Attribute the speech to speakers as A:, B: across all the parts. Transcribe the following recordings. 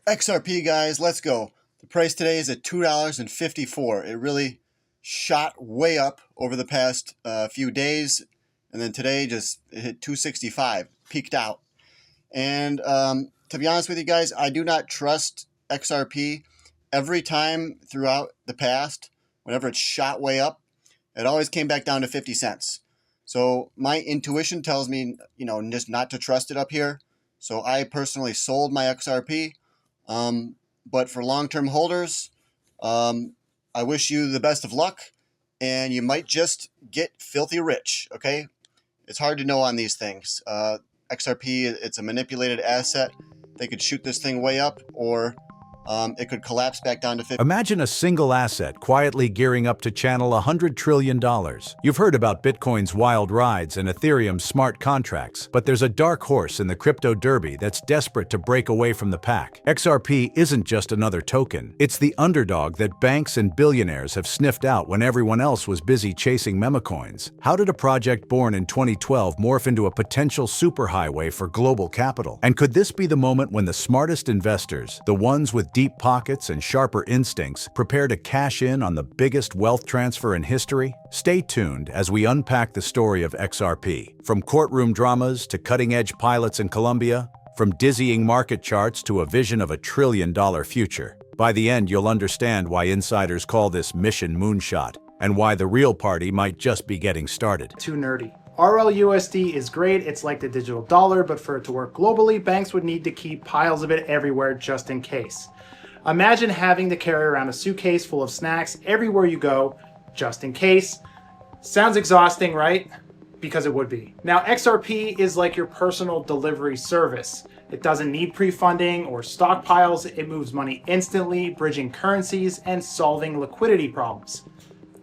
A: XRP, guys, let's go. The price today is at $2.54. It really shot way up over the past few days, and then today just hit 265, peaked out. And to be honest with you guys, I do not trust XRP. Every time throughout the past, whenever it shot way up, it always came back down to 50 cents. So my intuition tells me, just not to trust it up here. So I personally sold my XRP. But for long-term holders, I wish you the best of luck, and you might just get filthy rich, okay? It's hard to know on these things. XRP, it's a manipulated asset. They could shoot this thing way up, or it could collapse back down to 50.
B: Imagine a single asset quietly gearing up to channel $100 trillion. You've heard about Bitcoin's wild rides and Ethereum's smart contracts, but there's a dark horse in the crypto derby that's desperate to break away from the pack. XRP isn't just another token. It's the underdog that banks and billionaires have sniffed out when everyone else was busy chasing memecoins. How did a project born in 2012 morph into a potential superhighway for global capital? And could this be the moment when the smartest investors, the ones with deep pockets and sharper instincts, prepare to cash in on the biggest wealth transfer in history? Stay tuned as we unpack the story of XRP. From courtroom dramas to cutting-edge pilots in Colombia, from dizzying market charts to a vision of $1 trillion future. By the end, you'll understand why insiders call this mission moonshot, and why the real party might just be getting started.
C: Too nerdy. RLUSD is great, it's like the digital dollar, but for it to work globally, banks would need to keep piles of it everywhere just in case. Imagine having to carry around a suitcase full of snacks everywhere you go, just in case. Sounds exhausting, right? Because it would be. Now, XRP is like your personal delivery service. It doesn't need pre-funding or stockpiles, it moves money instantly, bridging currencies and solving liquidity problems.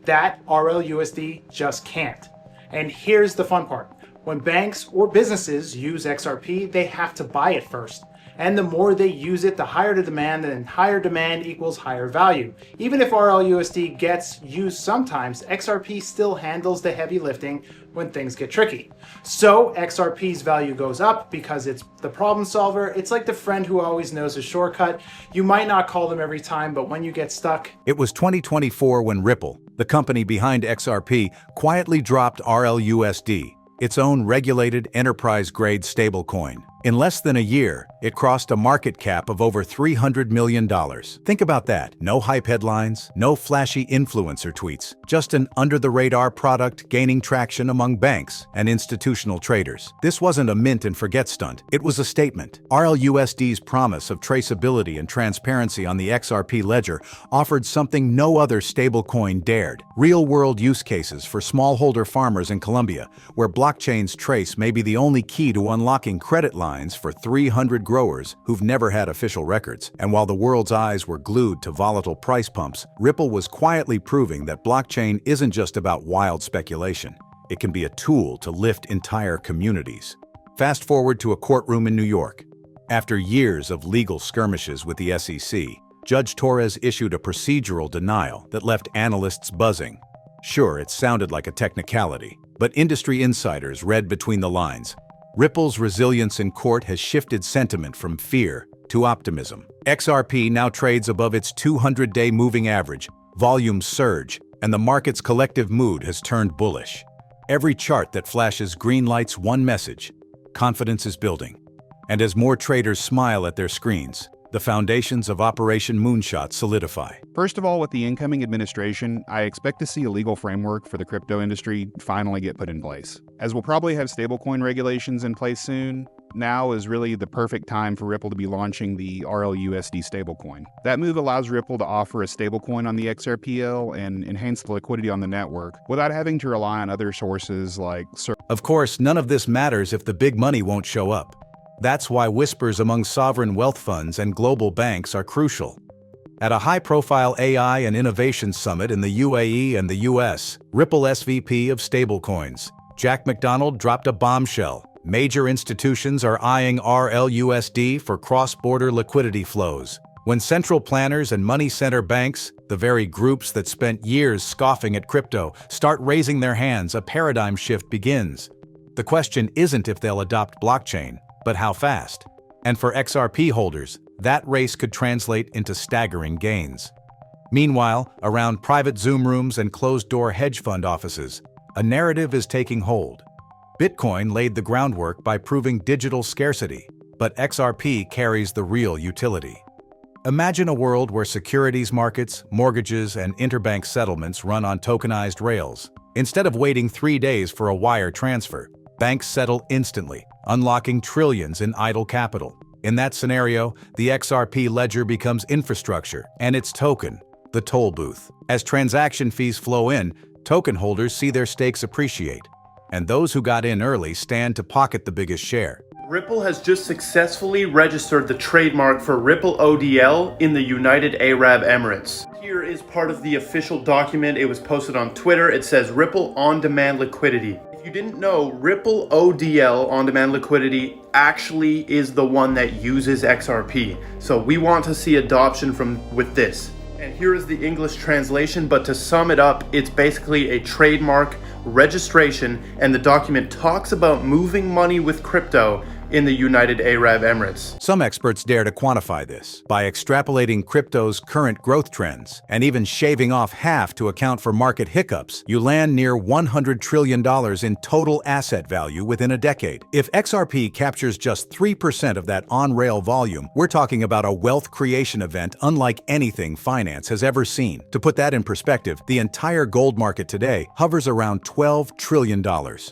C: That RLUSD just can't. And here's the fun part. When banks or businesses use XRP, they have to buy it first. And the more they use it, the higher the demand, and higher demand equals higher value. Even if RLUSD gets used sometimes, XRP still handles the heavy lifting when things get tricky. So XRP's value goes up because it's the problem solver. It's like the friend who always knows a shortcut. You might not call them every time, but when you get stuck...
B: It was 2024 when Ripple, the company behind XRP, quietly dropped RLUSD, its own regulated enterprise-grade stablecoin. In less than a year, it crossed a market cap of over $300 million. Think about that. No hype headlines, no flashy influencer tweets, just an under-the-radar product gaining traction among banks and institutional traders. This wasn't a mint and forget stunt. It was a statement. RLUSD's promise of traceability and transparency on the XRP ledger offered something no other stablecoin dared. Real-world use cases for smallholder farmers in Colombia, where blockchain's trace may be the only key to unlocking credit lines for 300 growers who've never had official records. And while the world's eyes were glued to volatile price pumps, Ripple was quietly proving that blockchain isn't just about wild speculation. It can be a tool to lift entire communities. Fast forward to a courtroom in New York. After years of legal skirmishes with the SEC, Judge Torres issued a procedural denial that left analysts buzzing. Sure, it sounded like a technicality, but industry insiders read between the lines. Ripple's resilience in court has shifted sentiment from fear to optimism. XRP now trades above its 200-day moving average, volumes surge, and the market's collective mood has turned bullish. Every chart that flashes green lights one message: confidence is building. And as more traders smile at their screens, the foundations of Operation Moonshot solidify.
D: First of all, with the incoming administration, I expect to see a legal framework for the crypto industry finally get put in place. As we'll probably have stablecoin regulations in place soon, now is really the perfect time for Ripple to be launching the RLUSD stablecoin. That move allows Ripple to offer a stablecoin on the XRPL and enhance the liquidity on the network without having to rely on other sources like...
B: Of course, none of this matters if the big money won't show up. That's why whispers among sovereign wealth funds and global banks are crucial. At a high-profile AI and innovation summit in the UAE and the US, Ripple SVP of stablecoins, Jack McDonald, dropped a bombshell. Major institutions are eyeing RLUSD for cross-border liquidity flows. When central planners and money center banks, the very groups that spent years scoffing at crypto, start raising their hands, a paradigm shift begins. The question isn't if they'll adopt blockchain, but how fast. And for XRP holders, that race could translate into staggering gains. Meanwhile, around private Zoom rooms and closed-door hedge fund offices, a narrative is taking hold. Bitcoin laid the groundwork by proving digital scarcity, but XRP carries the real utility. Imagine a world where securities markets, mortgages, and interbank settlements run on tokenized rails. Instead of waiting 3 days for a wire transfer, banks settle instantly, unlocking trillions in idle capital. In that scenario, the XRP ledger becomes infrastructure, and its token, the toll booth. As transaction fees flow in, token holders see their stakes appreciate, and those who got in early stand to pocket the biggest share.
E: Ripple has just successfully registered the trademark for Ripple ODL in the United Arab Emirates. Here is part of the official document. It was posted on Twitter. It says Ripple On-Demand Liquidity. If you didn't know, Ripple ODL, On-Demand Liquidity, actually is the one that uses XRP. So we want to see adoption with this. And here is the English translation, but to sum it up, it's basically a trademark registration, and the document talks about moving money with crypto in the United Arab Emirates.
B: Some experts dare to quantify this by extrapolating crypto's current growth trends and even shaving off half to account for market hiccups. You land near $100 trillion in total asset value within a decade. If XRP captures just 3% of that on-rail volume, we're talking about a wealth creation event unlike anything finance has ever seen. To put that in perspective, the entire gold market today hovers around $12 trillion.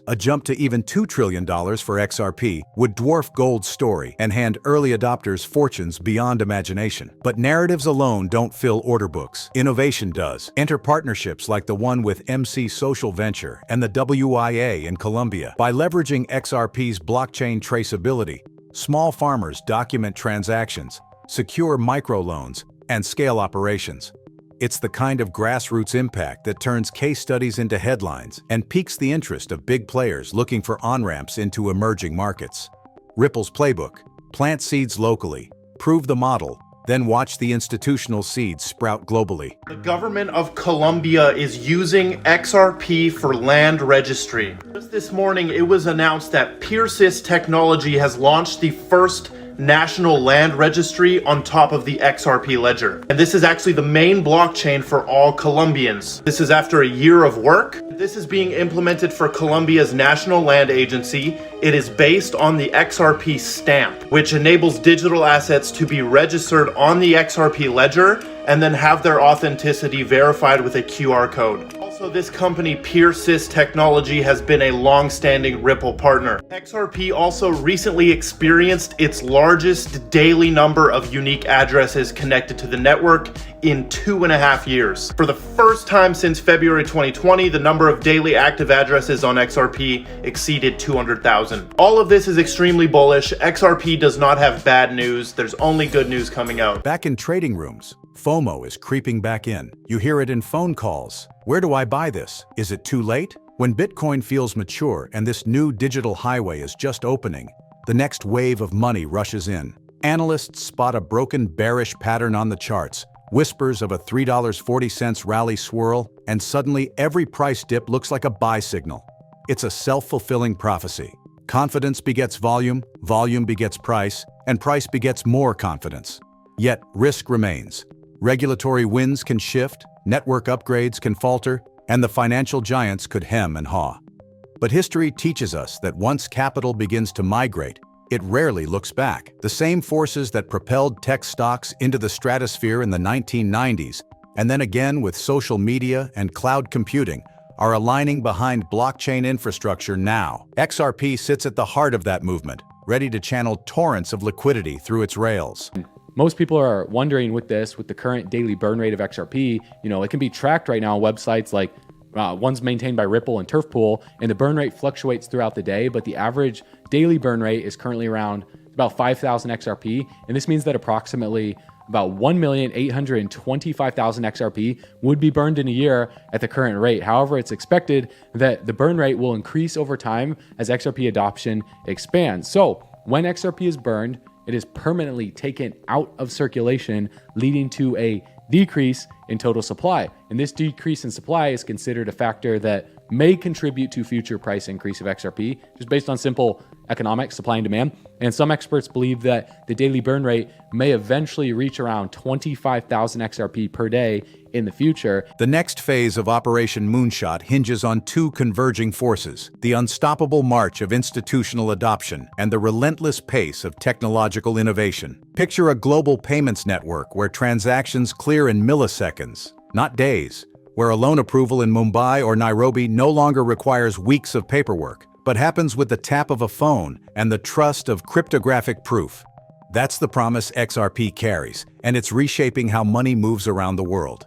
B: A jump to even $2 trillion for XRP would dwarf gold's story and hand early adopters fortunes beyond imagination. But narratives alone don't fill order books. Innovation does. Enter partnerships like the one with MC Social Venture and the WIA in Colombia. By leveraging XRP's blockchain traceability, small farmers document transactions, secure microloans, and scale operations. It's the kind of grassroots impact that turns case studies into headlines and piques the interest of big players looking for on-ramps into emerging markets. Ripple's playbook: plant seeds locally, prove the model, then watch the institutional seeds sprout globally.
E: The government of Colombia is using XRP for land registry. Just this morning, it was announced that Peersys Technology has launched the first national land registry on top of the XRP ledger. And this is actually the main blockchain for all Colombians. This is after a year of work. This is being implemented for Colombia's National Land Agency. It is based on the XRP stamp, which enables digital assets to be registered on the XRP ledger and then have their authenticity verified with a QR code. Also, this company, Peersys Technology, has been a long-standing Ripple partner. XRP also recently experienced its largest daily number of unique addresses connected to the network in 2.5 years. For the first time since February 2020, the number of daily active addresses on XRP exceeded 200,000. All of this is extremely bullish. XRP does not have bad news. There's only good news coming out.
B: Back in trading rooms, FOMO is creeping back in. You hear it in phone calls. Where do I buy this? Is it too late? When Bitcoin feels mature and this new digital highway is just opening, the next wave of money rushes in. Analysts spot a broken bearish pattern on the charts, whispers of a $3.40 rally swirl, and suddenly every price dip looks like a buy signal. It's a self-fulfilling prophecy. Confidence begets volume, volume begets price, and price begets more confidence. Yet risk remains. Regulatory winds can shift, network upgrades can falter, and the financial giants could hem and haw. But history teaches us that once capital begins to migrate, it rarely looks back. The same forces that propelled tech stocks into the stratosphere in the 1990s, and then again with social media and cloud computing, are aligning behind blockchain infrastructure now. XRP sits at the heart of that movement, ready to channel torrents of liquidity through its rails.
F: Most people are wondering with the current daily burn rate of XRP, it can be tracked right now on websites like one's maintained by Ripple and Turfpool, and the burn rate fluctuates throughout the day, but the average daily burn rate is currently around about 5,000 XRP. And this means that approximately about 1,825,000 XRP would be burned in a year at the current rate. However, it's expected that the burn rate will increase over time as XRP adoption expands. So when XRP is burned, it is permanently taken out of circulation, leading to a decrease in total supply. And this decrease in supply is considered a factor that may contribute to future price increase of XRP, just based on simple economics, supply and demand. And some experts believe that the daily burn rate may eventually reach around 25,000 XRP per day in the future.
B: The next phase of Operation Moonshot hinges on two converging forces: the unstoppable march of institutional adoption and the relentless pace of technological innovation. Picture a global payments network where transactions clear in milliseconds, not days, where a loan approval in Mumbai or Nairobi no longer requires weeks of paperwork, but happens with the tap of a phone and the trust of cryptographic proof. That's the promise XRP carries, and it's reshaping how money moves around the world.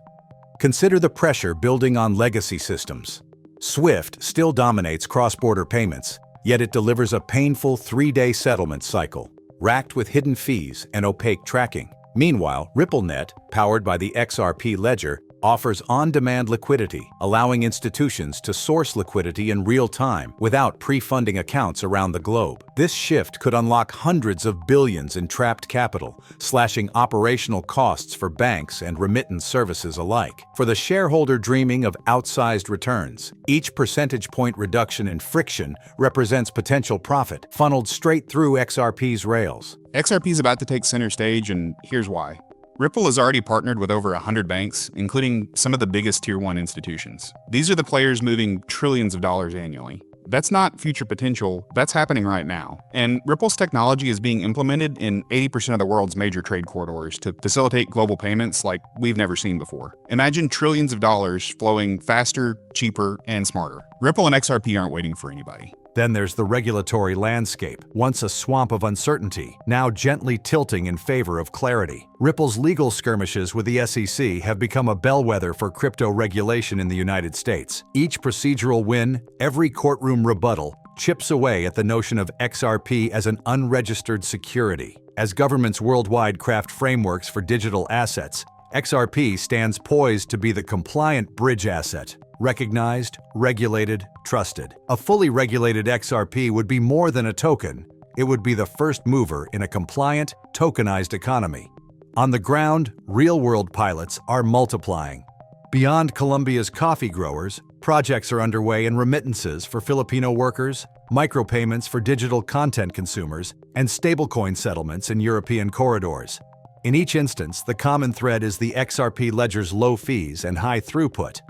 B: Consider the pressure building on legacy systems. SWIFT still dominates cross-border payments, yet it delivers a painful 3-day settlement cycle, racked with hidden fees and opaque tracking. Meanwhile, RippleNet, powered by the XRP ledger, offers on-demand liquidity, allowing institutions to source liquidity in real time without pre-funding accounts around the globe. This shift could unlock hundreds of billions in trapped capital, slashing operational costs for banks and remittance services alike. For the shareholder dreaming of outsized returns, each percentage point reduction in friction represents potential profit, funneled straight through XRP's rails.
D: XRP is about to take center stage, and here's why. Ripple has already partnered with over 100 banks, including some of the biggest Tier 1 institutions. These are the players moving trillions of dollars annually. That's not future potential, that's happening right now. And Ripple's technology is being implemented in 80% of the world's major trade corridors to facilitate global payments like we've never seen before. Imagine trillions of dollars flowing faster, cheaper, and smarter. Ripple and XRP aren't waiting for anybody.
B: Then there's the regulatory landscape, once a swamp of uncertainty, now gently tilting in favor of clarity. Ripple's legal skirmishes with the SEC have become a bellwether for crypto regulation in the United States. Each procedural win, every courtroom rebuttal, chips away at the notion of XRP as an unregistered security. As governments worldwide craft frameworks for digital assets, XRP stands poised to be the compliant bridge asset. Recognized, regulated, trusted. A fully regulated XRP would be more than a token. It would be the first mover in a compliant, tokenized economy. On the ground, real-world pilots are multiplying. Beyond Colombia's coffee growers, projects are underway in remittances for Filipino workers, micropayments for digital content consumers, and stablecoin settlements in European corridors. In each instance, the common thread is the XRP ledger's low fees and high throughput,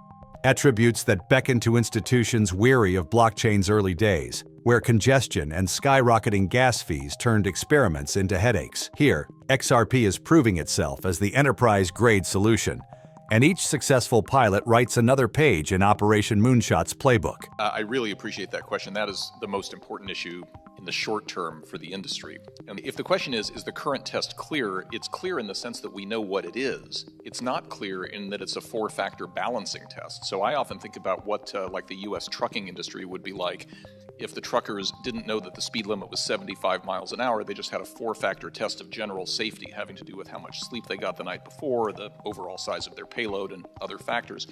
B: attributes that beckon to institutions weary of blockchain's early days, where congestion and skyrocketing gas fees turned experiments into headaches. Here, XRP is proving itself as the enterprise-grade solution, and each successful pilot writes another page in Operation Moonshot's playbook.
G: I really appreciate that question. That is the most important issue in the short term for the industry. And if the question is the current test clear? It's clear in the sense that we know what it is. It's not clear in that it's a 4-factor balancing test. So I often think about what like the US trucking industry would be like if the truckers didn't know that the speed limit was 75 miles an hour. They just had a 4-factor test of general safety having to do with how much sleep they got the night before, the overall size of their payload, and other factors.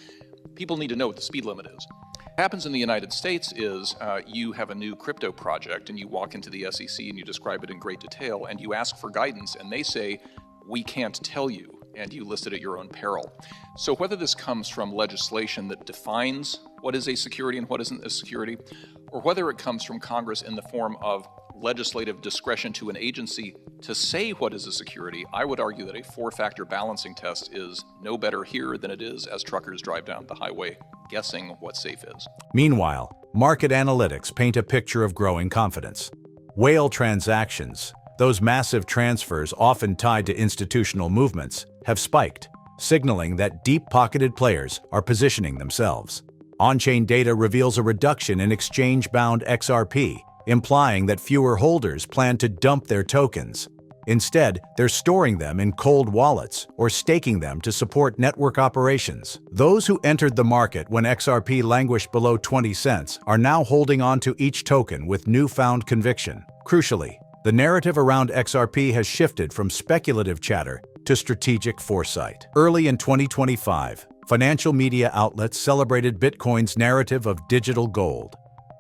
G: People need to know what the speed limit is. What happens in the United States is you have a new crypto project and you walk into the SEC and you describe it in great detail and you ask for guidance and they say, we can't tell you, and you list it at your own peril. So whether this comes from legislation that defines what is a security and what isn't a security, or whether it comes from Congress in the form of legislative discretion to an agency to say what is a security, I would argue that a 4-factor balancing test is no better here than it is as truckers drive down the highway guessing what safe is.
B: Meanwhile, market analytics paint a picture of growing confidence. Whale transactions, those massive transfers often tied to institutional movements, have spiked, signaling that deep-pocketed players are positioning themselves. On-chain data reveals a reduction in exchange-bound XRP, implying that fewer holders plan to dump their tokens. Instead, they're storing them in cold wallets or staking them to support network operations. Those who entered the market when XRP languished below 20 cents are now holding on to each token with newfound conviction. Crucially, the narrative around XRP has shifted from speculative chatter to strategic foresight. Early in 2025, financial media outlets celebrated Bitcoin's narrative of digital gold.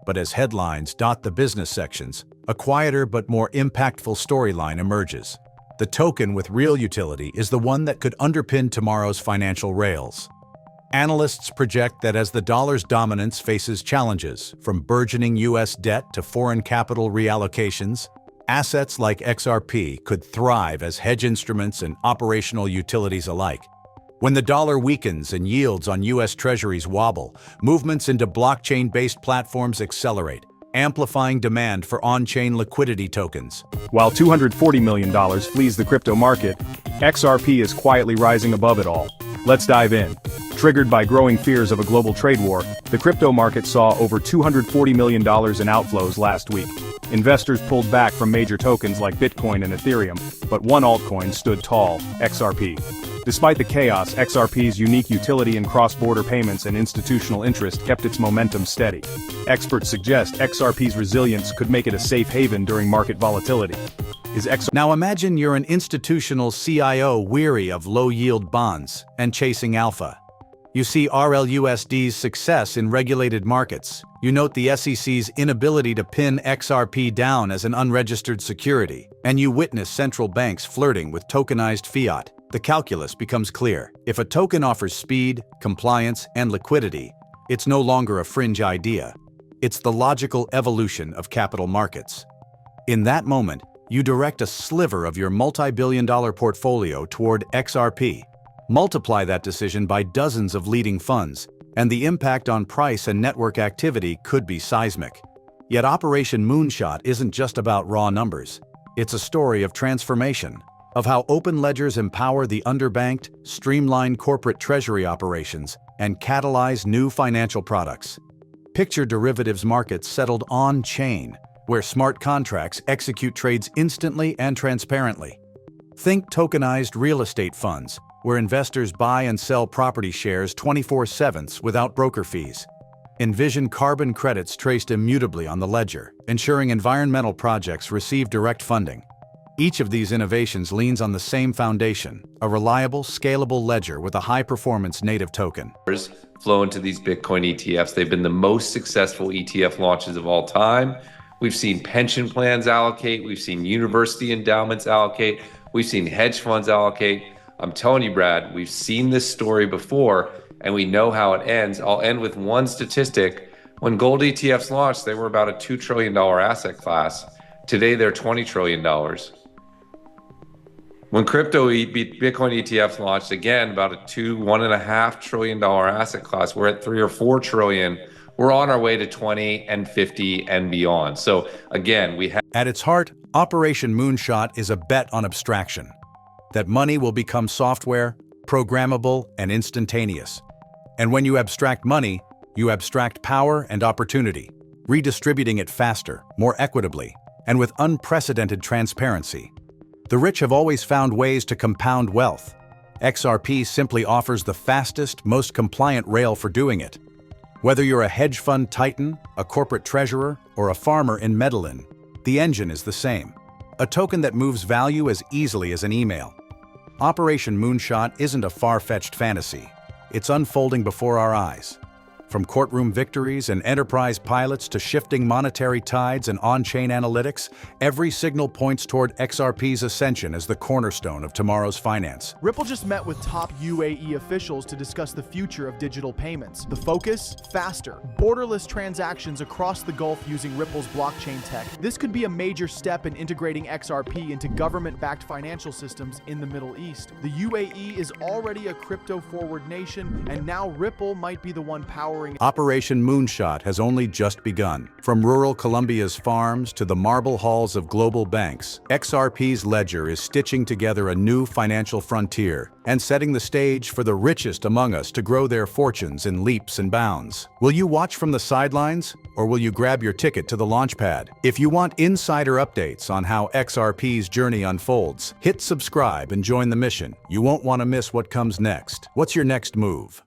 B: But as headlines dot the business sections, a quieter but more impactful storyline emerges. The token with real utility is the one that could underpin tomorrow's financial rails. Analysts project that as the dollar's dominance faces challenges, from burgeoning U.S. debt to foreign capital reallocations, assets like XRP could thrive as hedge instruments and operational utilities alike. When the dollar weakens and yields on U.S. Treasuries wobble, movements into blockchain-based platforms accelerate, amplifying demand for on-chain liquidity tokens.
H: While $240 million flees the crypto market, XRP is quietly rising above it all. Let's dive in. Triggered by growing fears of a global trade war, the crypto market saw over $240 million in outflows last week. Investors pulled back from major tokens like Bitcoin and Ethereum, but one altcoin stood tall: XRP. Despite the chaos, XRP's unique utility in cross-border payments and institutional interest kept its momentum steady. Experts suggest XRP's resilience could make it a safe haven during market volatility.
B: Now imagine you're an institutional CIO weary of low-yield bonds and chasing alpha. You see RLUSD's success in regulated markets. You note the SEC's inability to pin XRP down as an unregistered security. And you witness central banks flirting with tokenized fiat. The calculus becomes clear. If a token offers speed, compliance, and liquidity, it's no longer a fringe idea. It's the logical evolution of capital markets. In that moment, you direct a sliver of your multi-billion-dollar portfolio toward XRP. Multiply that decision by dozens of leading funds, and the impact on price and network activity could be seismic. Yet Operation Moonshot isn't just about raw numbers. It's a story of transformation, of how open ledgers empower the underbanked, streamline corporate treasury operations, and catalyze new financial products. Picture derivatives markets settled on-chain, where smart contracts execute trades instantly and transparently. Think tokenized real estate funds, where investors buy and sell property shares 24/7 without broker fees. Envision carbon credits traced immutably on the ledger, ensuring environmental projects receive direct funding. Each of these innovations leans on the same foundation: a reliable, scalable ledger with a high-performance native token.
I: Flow into these Bitcoin ETFs. They've been the most successful ETF launches of all time. We've seen pension plans allocate. We've seen university endowments allocate. We've seen hedge funds allocate. I'm telling you, Brad, we've seen this story before, and we know how it ends. I'll end with one statistic. When gold ETFs launched, they were about a $2 trillion asset class. Today, they're $20 trillion. When Bitcoin ETFs launched, again, about a $1.5 trillion asset class. We're at 3 or 4 trillion. We're on our way to 20 and 50 and beyond. So again,
B: At its heart, Operation Moonshot is a bet on abstraction. That money will become software, programmable, and instantaneous. And when you abstract money, you abstract power and opportunity, redistributing it faster, more equitably, and with unprecedented transparency. The rich have always found ways to compound wealth. XRP simply offers the fastest, most compliant rail for doing it. Whether you're a hedge fund titan, a corporate treasurer, or a farmer in Medellin, the engine is the same. A token that moves value as easily as an email. Operation Moonshot isn't a far-fetched fantasy. It's unfolding before our eyes. From courtroom victories and enterprise pilots to shifting monetary tides and on-chain analytics, every signal points toward XRP's ascension as the cornerstone of tomorrow's finance.
J: Ripple just met with top UAE officials to discuss the future of digital payments. The focus? Faster, borderless transactions across the Gulf using Ripple's blockchain tech. This could be a major step in integrating XRP into government-backed financial systems in the Middle East. The UAE is already a crypto-forward nation, and now Ripple might be the one powering
B: Operation Moonshot has only just begun. From rural Colombia's farms to the marble halls of global banks, XRP's ledger is stitching together a new financial frontier and setting the stage for the richest among us to grow their fortunes in leaps and bounds. Will you watch from the sidelines, or will you grab your ticket to the launch pad? If you want insider updates on how XRP's journey unfolds, hit subscribe and join the mission. You won't want to miss what comes next. What's your next move?